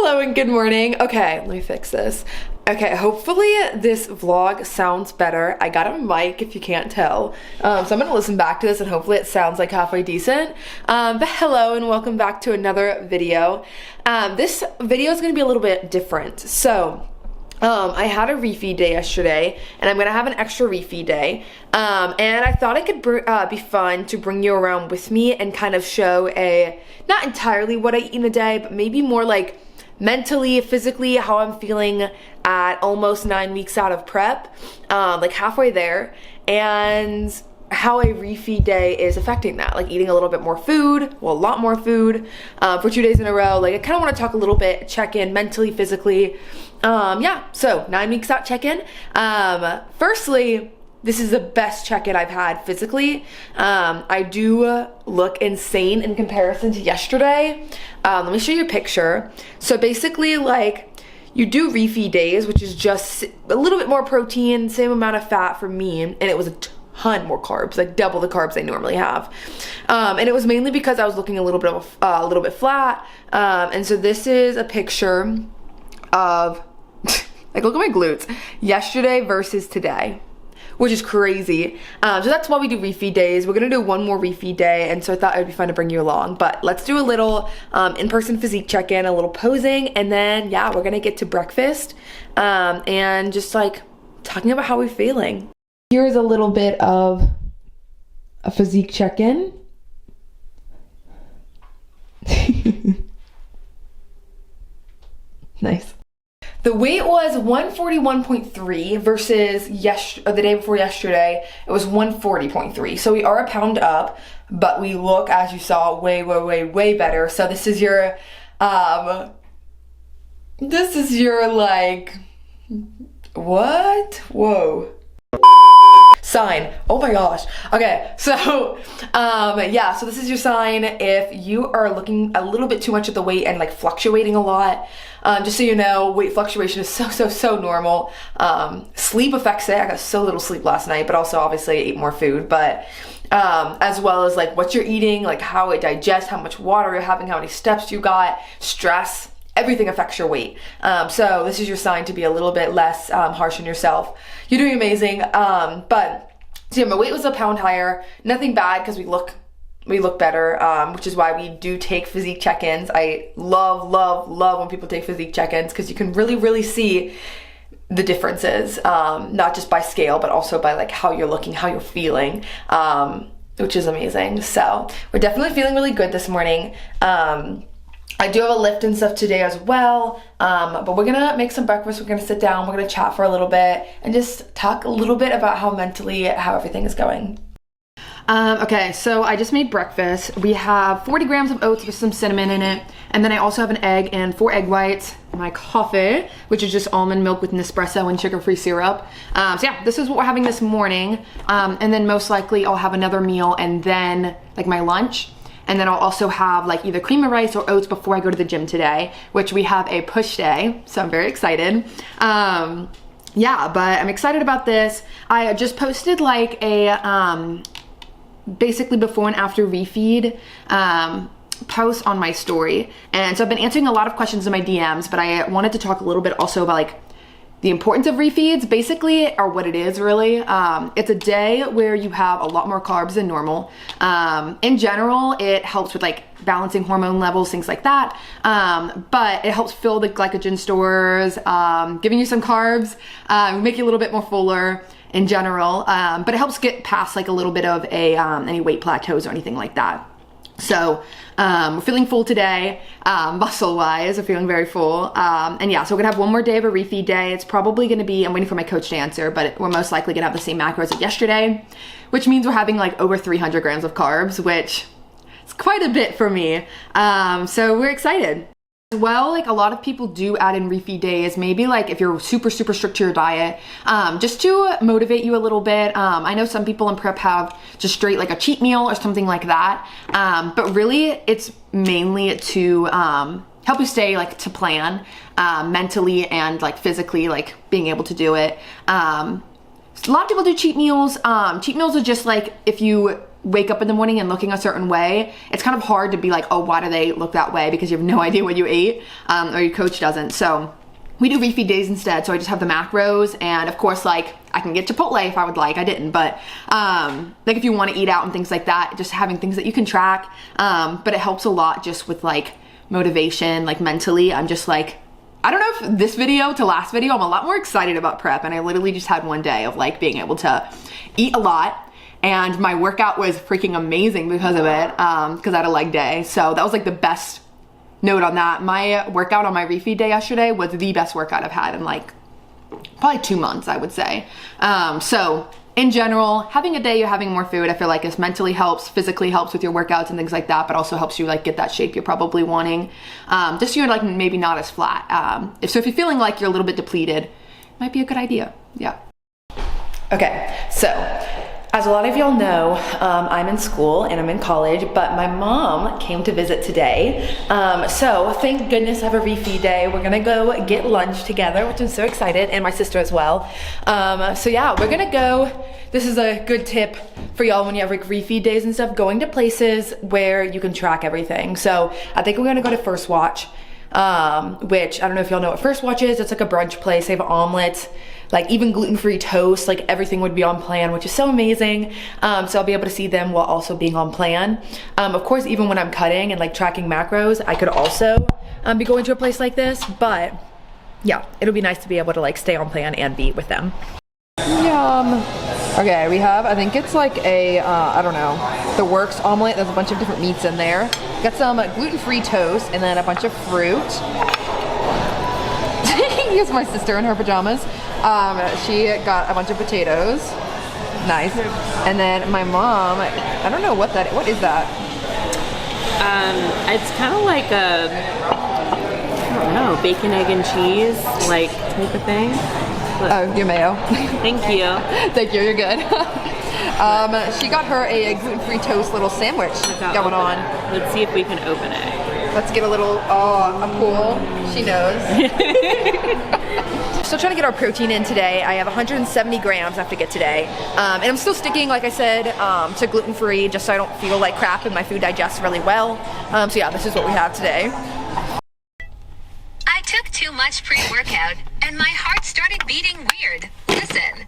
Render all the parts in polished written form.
Hello and good morning. Okay, let me fix this. Okay, hopefully this vlog sounds better. I got a mic if you can't tell. So I'm gonna listen back to this and hopefully it sounds like halfway decent. But hello and welcome back to another video. This video is gonna be a little bit different. So, I had a refeed day yesterday and I'm gonna have an extra refeed day. And I thought it could be fun to bring you around with me and kind of show not entirely what I eat in a day, but maybe more like mentally, physically, how I'm feeling at almost 9 weeks out of prep, like halfway there, and how a refeed day is affecting that, like eating a little bit more food, well, a lot more food for 2 days in a row. Like I kind of want to talk a little bit, check in mentally, physically. Yeah, so 9 weeks out check-in. Firstly, this is the best check-in I've had physically. I do look insane in comparison to yesterday. Let me show you a picture. So basically, like, you do refeed days, which is just a little bit more protein, same amount of fat for me, and it was a ton more carbs, like double the carbs I normally have. And it was mainly because I was looking a little bit flat. And so this is a picture of, like, look at my glutes, yesterday versus today, which is crazy. So that's why we do refeed days. We're gonna do one more refeed day, and so I thought it would be fun to bring you along. But let's do a little in-person physique check-in, a little posing, and then yeah, we're gonna get to breakfast and just like talking about how we're feeling. Here's a little bit of a physique check-in. Nice. The weight was 141.3 versus the day before yesterday, it was 140.3. So we are a pound up, but we look, as you saw, way better. So this is your like, what? Whoa. Sign. Oh my gosh. Okay, so yeah, so this is your sign if you are looking a little bit too much at the weight and like fluctuating a lot. Just so you know, weight fluctuation is so normal. Sleep affects it. I got so little sleep last night, but also obviously I ate more food, but as well as like what you're eating, like how it digests, how much water you're having, how many steps you got, stress, everything affects your weight. So this is your sign to be a little bit less harsh on yourself. You're doing amazing. But so yeah, my weight was a pound higher. Nothing bad because we look better, which is why we do take physique check-ins. I love when people take physique check-ins because you can really see the differences, not just by scale, but also by like how you're looking, how you're feeling, which is amazing. So we're definitely feeling really good this morning. I do have a lift and stuff today as well, but we're gonna make some breakfast, we're gonna sit down, we're gonna chat for a little bit, and just talk a little bit about how everything is going. Okay, so I just made breakfast. We have 40 grams of oats with some cinnamon in it, and then I also have an egg and 4 egg whites, my coffee, which is just almond milk with Nespresso and sugar-free syrup. So yeah, this is what we're having this morning, and then most likely I'll have another meal and then like my lunch. And then I'll also have like either cream of rice or oats before I go to the gym today, which we have a push day, so I'm very excited. Yeah, but I'm excited about this. I just posted like a basically before and after refeed post on my story. And so I've been answering a lot of questions in my DMs, but I wanted to talk a little bit also about like the importance of refeeds, basically, or what it is really. It's a day where you have a lot more carbs than normal. In general, it helps with like balancing hormone levels, things like that. But it helps fill the glycogen stores, giving you some carbs, make you a little bit more fuller in general. But it helps get past like a little bit of any weight plateaus or anything like that. So we're feeling full today, muscle wise, we're feeling very full. And yeah, so we're gonna have one more day of a refeed day. It's probably gonna be, I'm waiting for my coach to answer, but we're most likely gonna have the same macros as yesterday, which means we're having like over 300 grams of carbs, which is quite a bit for me. So we're excited. Well, like a lot of people do add in refeed days, maybe like if you're super strict to your diet, just to motivate you a little bit. I know some people in prep have just straight like a cheat meal or something like that, but really it's mainly to help you stay like to plan mentally and like physically, like being able to do it. A lot of people do cheat meals. Cheat meals are just like if you wake up in the morning and looking a certain way, it's kind of hard to be like, oh, why do they look that way? Because you have no idea what you ate, or your coach doesn't. So we do refeed days instead. So I just have the macros, and of course, like, I can get Chipotle if I would like. I didn't, but like if you want to eat out and things like that, just having things that you can track. But it helps a lot just with like motivation, like mentally. I'm just like, I don't know if this video to last video, I'm a lot more excited about prep, and I literally just had one day of like being able to eat a lot, and my workout was freaking amazing because of it, because I had a leg day. So that was like the best note on that. My workout on my refeed day yesterday was the best workout I've had in like probably 2 months, I would say. So in general, having a day you're having more food, I feel like this mentally helps, physically helps with your workouts and things like that, but also helps you like get that shape you're probably wanting. Just so you're like maybe not as flat. If you're feeling like you're a little bit depleted, might be a good idea. Yeah. Okay, so as a lot of y'all know, I'm in school and I'm in college, but my mom came to visit today. So thank goodness I have a refeed day. We're gonna go get lunch together, which I'm so excited, and my sister as well. So yeah, we're gonna go. This is a good tip for y'all when you have like refeed days and stuff, going to places where you can track everything. So I think we're gonna go to First Watch, which I don't know if y'all know what First Watch is. It's like a brunch place. They have omelets, like even gluten-free toast, like everything would be on plan, which is so amazing. So I'll be able to see them while also being on plan. Of course, even when I'm cutting and like tracking macros, I could also be going to a place like this, but yeah, it'll be nice to be able to like stay on plan and be with them. Yum. Okay, we have, I think it's like a, I don't know, the Works omelet. There's a bunch of different meats in there. Got some gluten-free toast and then a bunch of fruit. Here's my sister in her pajamas. She got a bunch of potatoes. Nice. And then my mom, I don't know what is that? It's kind of like a, I don't know, bacon, egg, and cheese, like type of thing. But oh, your mayo. Thank you. Thank you, you're good. She got her a gluten-free toast little sandwich going on. Let's see if we can open it. Let's get a little, a pool. She knows. Still trying to get our protein in today. I have 170 grams I have to get today. And I'm still sticking, like I said, to gluten-free just so I don't feel like crap and my food digests really well. So yeah, this is what we have today. I took too much pre-workout and my heart started beating weird. Listen.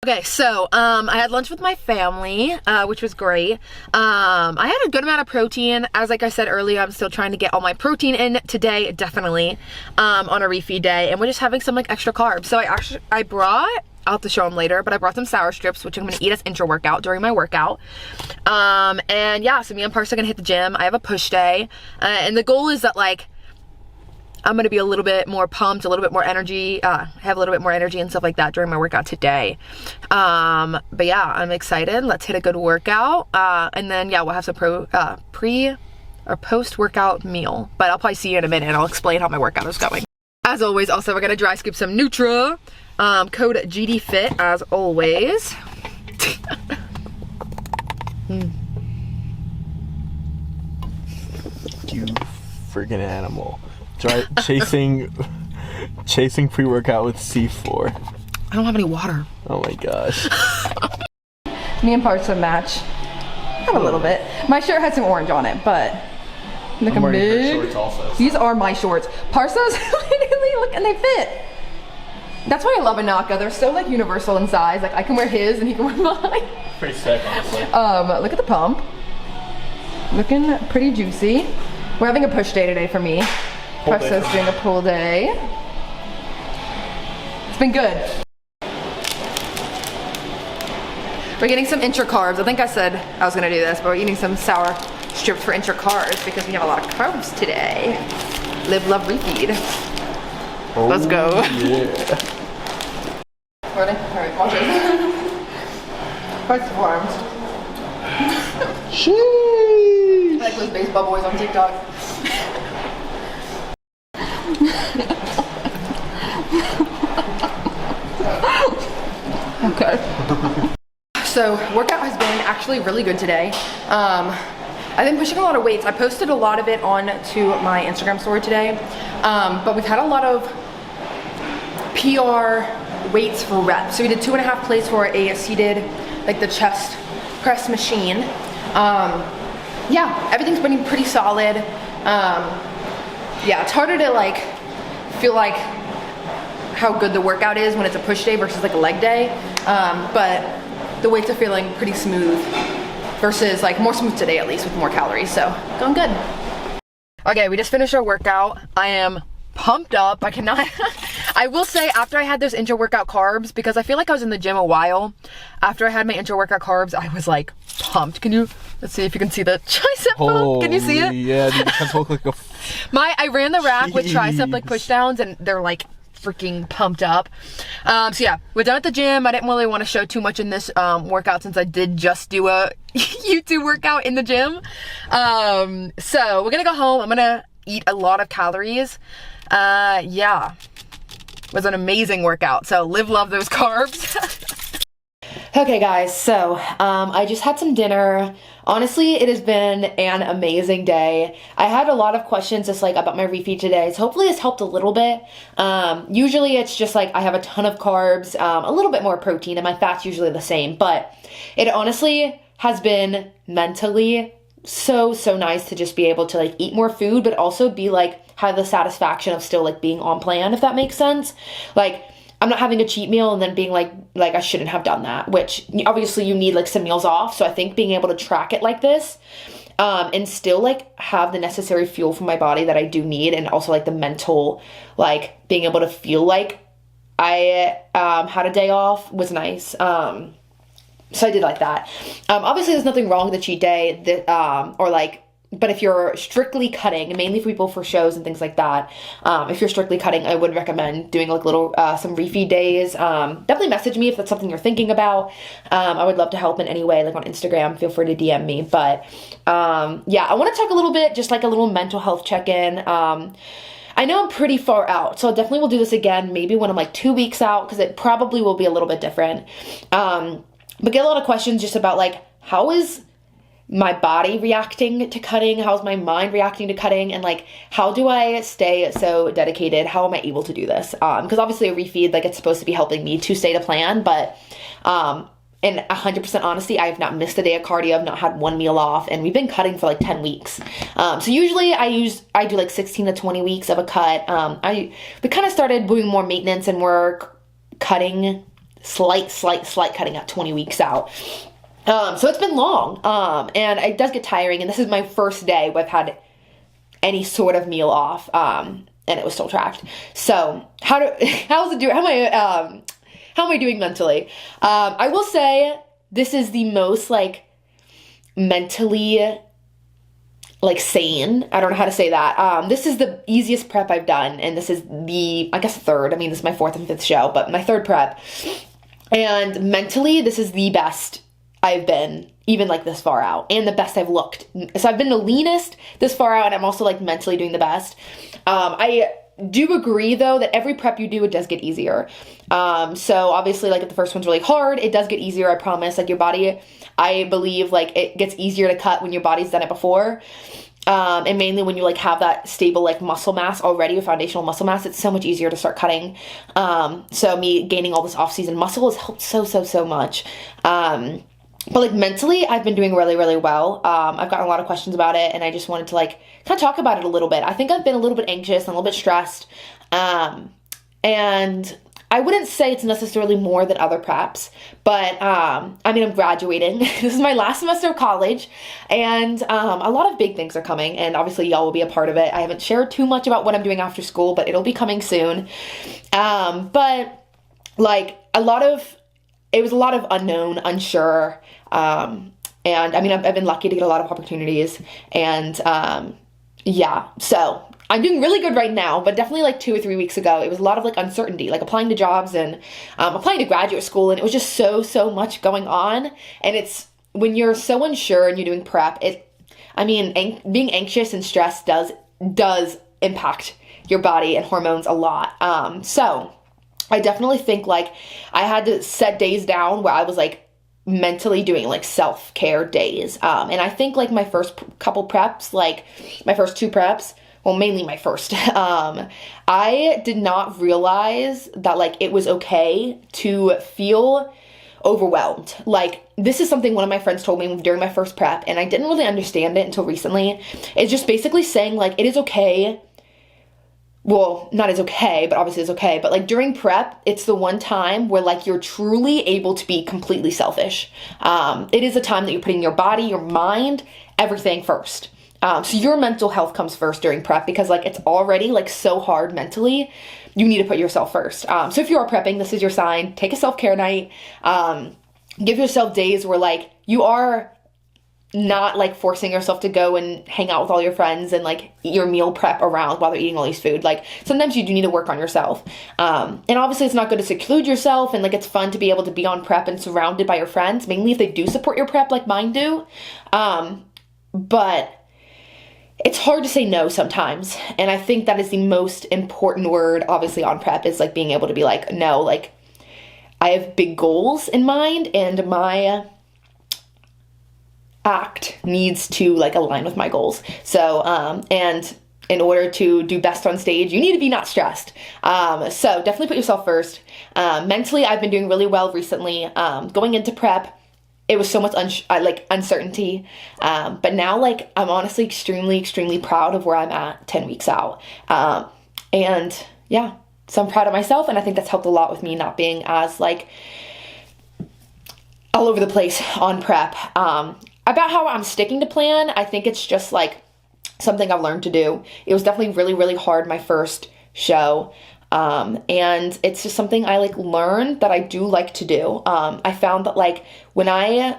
Okay, so I had lunch with my family, which was great. I had a good amount of protein. As like I said earlier, I'm still trying to get all my protein in today, definitely, on a refeed day. And we're just having some like extra carbs. So I brought, I'll have to show them later, but I brought some sour strips, which I'm gonna eat as intra-workout during my workout. And yeah, so me and Parsa are gonna hit the gym. I have a push day. And the goal is that like, I'm gonna be a little bit more pumped, a little bit more energy, have a little bit more energy and stuff like that during my workout today. But yeah, I'm excited. Let's hit a good workout. And then yeah, we'll have some pre or post-workout meal. But I'll probably see you in a minute and I'll explain how my workout is going. As always, also we're gonna dry scoop some Nutra. Code GDFIT as always. You freaking animal. Chasing pre-workout with C4. I don't have any water. Oh my gosh. Me and Parsa match. Not a little bit. My shirt has some orange on it, but look, I'm big. Shorts also. These are my shorts. Parsa's literally, look, and they fit. That's why I love Anaka. They're so like universal in size. Like I can wear his and he can wear mine. Pretty sick, honestly. Look at the pump. Looking pretty juicy. We're having a push day today for me. Parsa's doing a pull day. It's been good. We're getting some intra-carbs. I think I said I was gonna do this, but we're eating some sour strips for intra-carbs because we have a lot of carbs today. Live, love, refeed. Oh, let's go. Yeah. Ready? Alright, watch it. Parts of arms. Sheesh. I like those baseball boys on TikTok. Okay. So workout has been actually really good today. I've been pushing a lot of weights. I posted a lot of it onto my Instagram story today, but we've had a lot of PR weights for reps. So we did 2.5 plates for a seated, like the chest press machine. Yeah, everything's been pretty solid. Yeah, it's harder to like feel like how good the workout is when it's a push day versus like a leg day. But the weights are feeling pretty smooth versus like more smooth today, at least with more calories. So going good. Okay, we just finished our workout. I am pumped up. I cannot, I will say after I had those intra-workout carbs, because I feel like I was in the gym a while, after I had my intra-workout carbs, I was like pumped. Can you, let's see if you can see the tricep pump. Can you see it? Yeah, dude, it look like a I ran the rack with tricep like push downs and they're like freaking pumped up. So yeah, we're done at the gym. I didn't really want to show too much in this workout since I did just do a YouTube workout in the gym. So we're gonna go home. I'm gonna eat a lot of calories. Yeah, it was an amazing workout. So live, love those carbs. Okay guys, so I just had some dinner. Honestly, it has been an amazing day. I had a lot of questions just like about my refeed today, so hopefully it's helped a little bit. Usually it's just like I have a ton of carbs, a little bit more protein, and my fat's usually the same, but it honestly has been mentally so nice to just be able to like eat more food, but also be like have the satisfaction of still like being on plan, if that makes sense. Like I'm not having a cheat meal and then being like I shouldn't have done that, which obviously you need like some meals off. So I think being able to track it like this, and still like have the necessary fuel for my body that I do need, and also like the mental, like being able to feel like I had a day off was nice. So I did like that. Obviously there's nothing wrong with a cheat day that, or like, but if you're strictly cutting, mainly for people for shows and things like that, if you're strictly cutting, I would recommend doing like little, some refeed days. Definitely message me if that's something you're thinking about. I would love to help in any way, like on Instagram, feel free to DM me. But, yeah, I want to talk a little bit, just like a little mental health check-in. I know I'm pretty far out, so I definitely will do this again, maybe when I'm like 2 weeks out, because it probably will be a little bit different. But get a lot of questions just about like, how is my body reacting to cutting? How's my mind reacting to cutting? And like, how do I stay so dedicated? How am I able to do this? Because obviously a refeed, like it's supposed to be helping me to stay to plan, but in 100% honesty, I have not missed a day of cardio. I've not had one meal off, and we've been cutting for like 10 weeks. So usually I do like 16 to 20 weeks of a cut. We kind of started doing more maintenance and work, cutting, slight cutting at 20 weeks out. So it's been long, and it does get tiring, and this is my first day where I've had any sort of meal off, and it was still tracked. So how am I doing mentally? I will say this is the most like mentally like sane. I don't know how to say that. This is the easiest prep I've done, and this is the, I guess, third. I mean, this is my 4th and 5th show, but my 3rd prep. And mentally, this is the best I've been, even like this far out, and the best I've looked. So I've been the leanest this far out, and I'm also like mentally doing the best. I do agree though that every prep you do, it does get easier. So obviously like if the first one's really hard, it does get easier, I promise. Like your body, I believe like it gets easier to cut when your body's done it before. And mainly when you like have that stable like muscle mass already, or foundational muscle mass, it's so much easier to start cutting. So me gaining all this off-season muscle has helped so much. But like mentally, I've been doing really well. I've gotten a lot of questions about it, and I just wanted to like kind of talk about it a little bit. I think I've been a little bit anxious and a little bit stressed. And I wouldn't say it's necessarily more than other preps, but I mean, I'm graduating. This is my last semester of college, and a lot of big things are coming, and obviously y'all will be a part of it. I haven't shared too much about what I'm doing after school, but it'll be coming soon. But like it was a lot of unknown, unsure, and I mean, I've been lucky to get a lot of opportunities, and yeah, so I'm doing really good right now, but definitely like 2 or 3 weeks ago, it was a lot of like uncertainty, like applying to jobs and applying to graduate school, and it was just so much going on. And it's when you're so unsure and you're doing prep, being anxious and stressed does impact your body and hormones a lot. So I definitely think like I had to set days down where I was like mentally doing like self-care days. And I think like my first couple preps, like my first 2 preps, well, mainly my first, I did not realize that like it was okay to feel overwhelmed. Like, this is something one of my friends told me during my first prep, and I didn't really understand it until recently. It's just basically saying like it is okay. Well, not as okay, but obviously it's okay. But like during prep, it's the one time where like you're truly able to be completely selfish. It is a time that you're putting your body, your mind, everything first. So your mental health comes first during prep, because like it's already like so hard mentally. You need to put yourself first. So if you are prepping, this is your sign. Take a self-care night. Give yourself days where like you are not like forcing yourself to go and hang out with all your friends and like eat your meal prep around while they're eating all these food. Like sometimes you do need to work on yourself. And obviously it's not good to seclude yourself, and like it's fun to be able to be on prep and surrounded by your friends, mainly if they do support your prep like mine do. But it's hard to say no sometimes. And I think that is the most important word, obviously, on prep, is like being able to be like, no, like I have big goals in mind, and my act needs to like align with my goals. So, and in order to do best on stage, you need to be not stressed. So definitely put yourself first. Mentally, I've been doing really well recently. Going into prep, it was so much uncertainty. But now like I'm honestly extremely proud of where I'm at 10 weeks out. And yeah, so I'm proud of myself, and I think that's helped a lot with me not being as like all over the place on prep. About how I'm sticking to plan, I think it's just like something I've learned to do. It was definitely really hard my first show. And it's just something I like learned that I do like to do. I found that like when I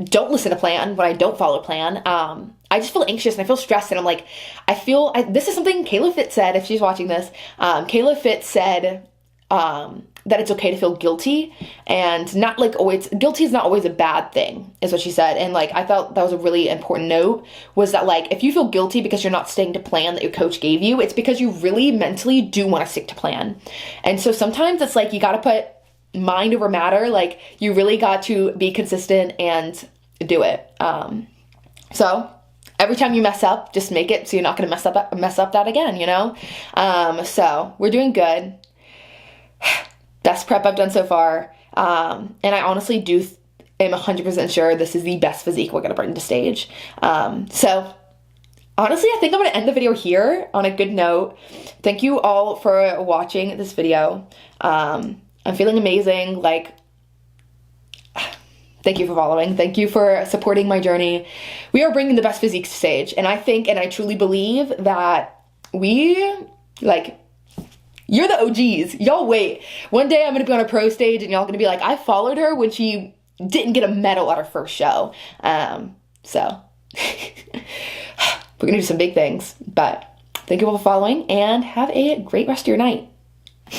don't listen to plan, when I don't follow plan, I just feel anxious and I feel stressed, and I'm like, this is something Kayla Fit said, if she's watching this. Kayla Fit said, that it's okay to feel guilty, and not like always, guilty is not always a bad thing, is what she said. And like, I thought that was a really important note, was that like, if you feel guilty because you're not staying to plan that your coach gave you, it's because you really mentally do want to stick to plan. And so sometimes it's like, you got to put mind over matter. Like you really got to be consistent and do it. So every time you mess up, just make it so you're not going to mess up that again, you know? So we're doing good. Best prep I've done so far. And I honestly am 100% sure this is the best physique we're going to bring to stage. So honestly, I think I'm going to end the video here on a good note. Thank you all for watching this video. I'm feeling amazing. Like, thank you for following. Thank you for supporting my journey. We are bringing the best physique to stage. And I think, and I truly believe that you're the OGs. Y'all wait. One day I'm going to be on a pro stage and y'all going to be like, I followed her when she didn't get a medal at her first show. So we're going to do some big things. But thank you all for following, and have a great rest of your night.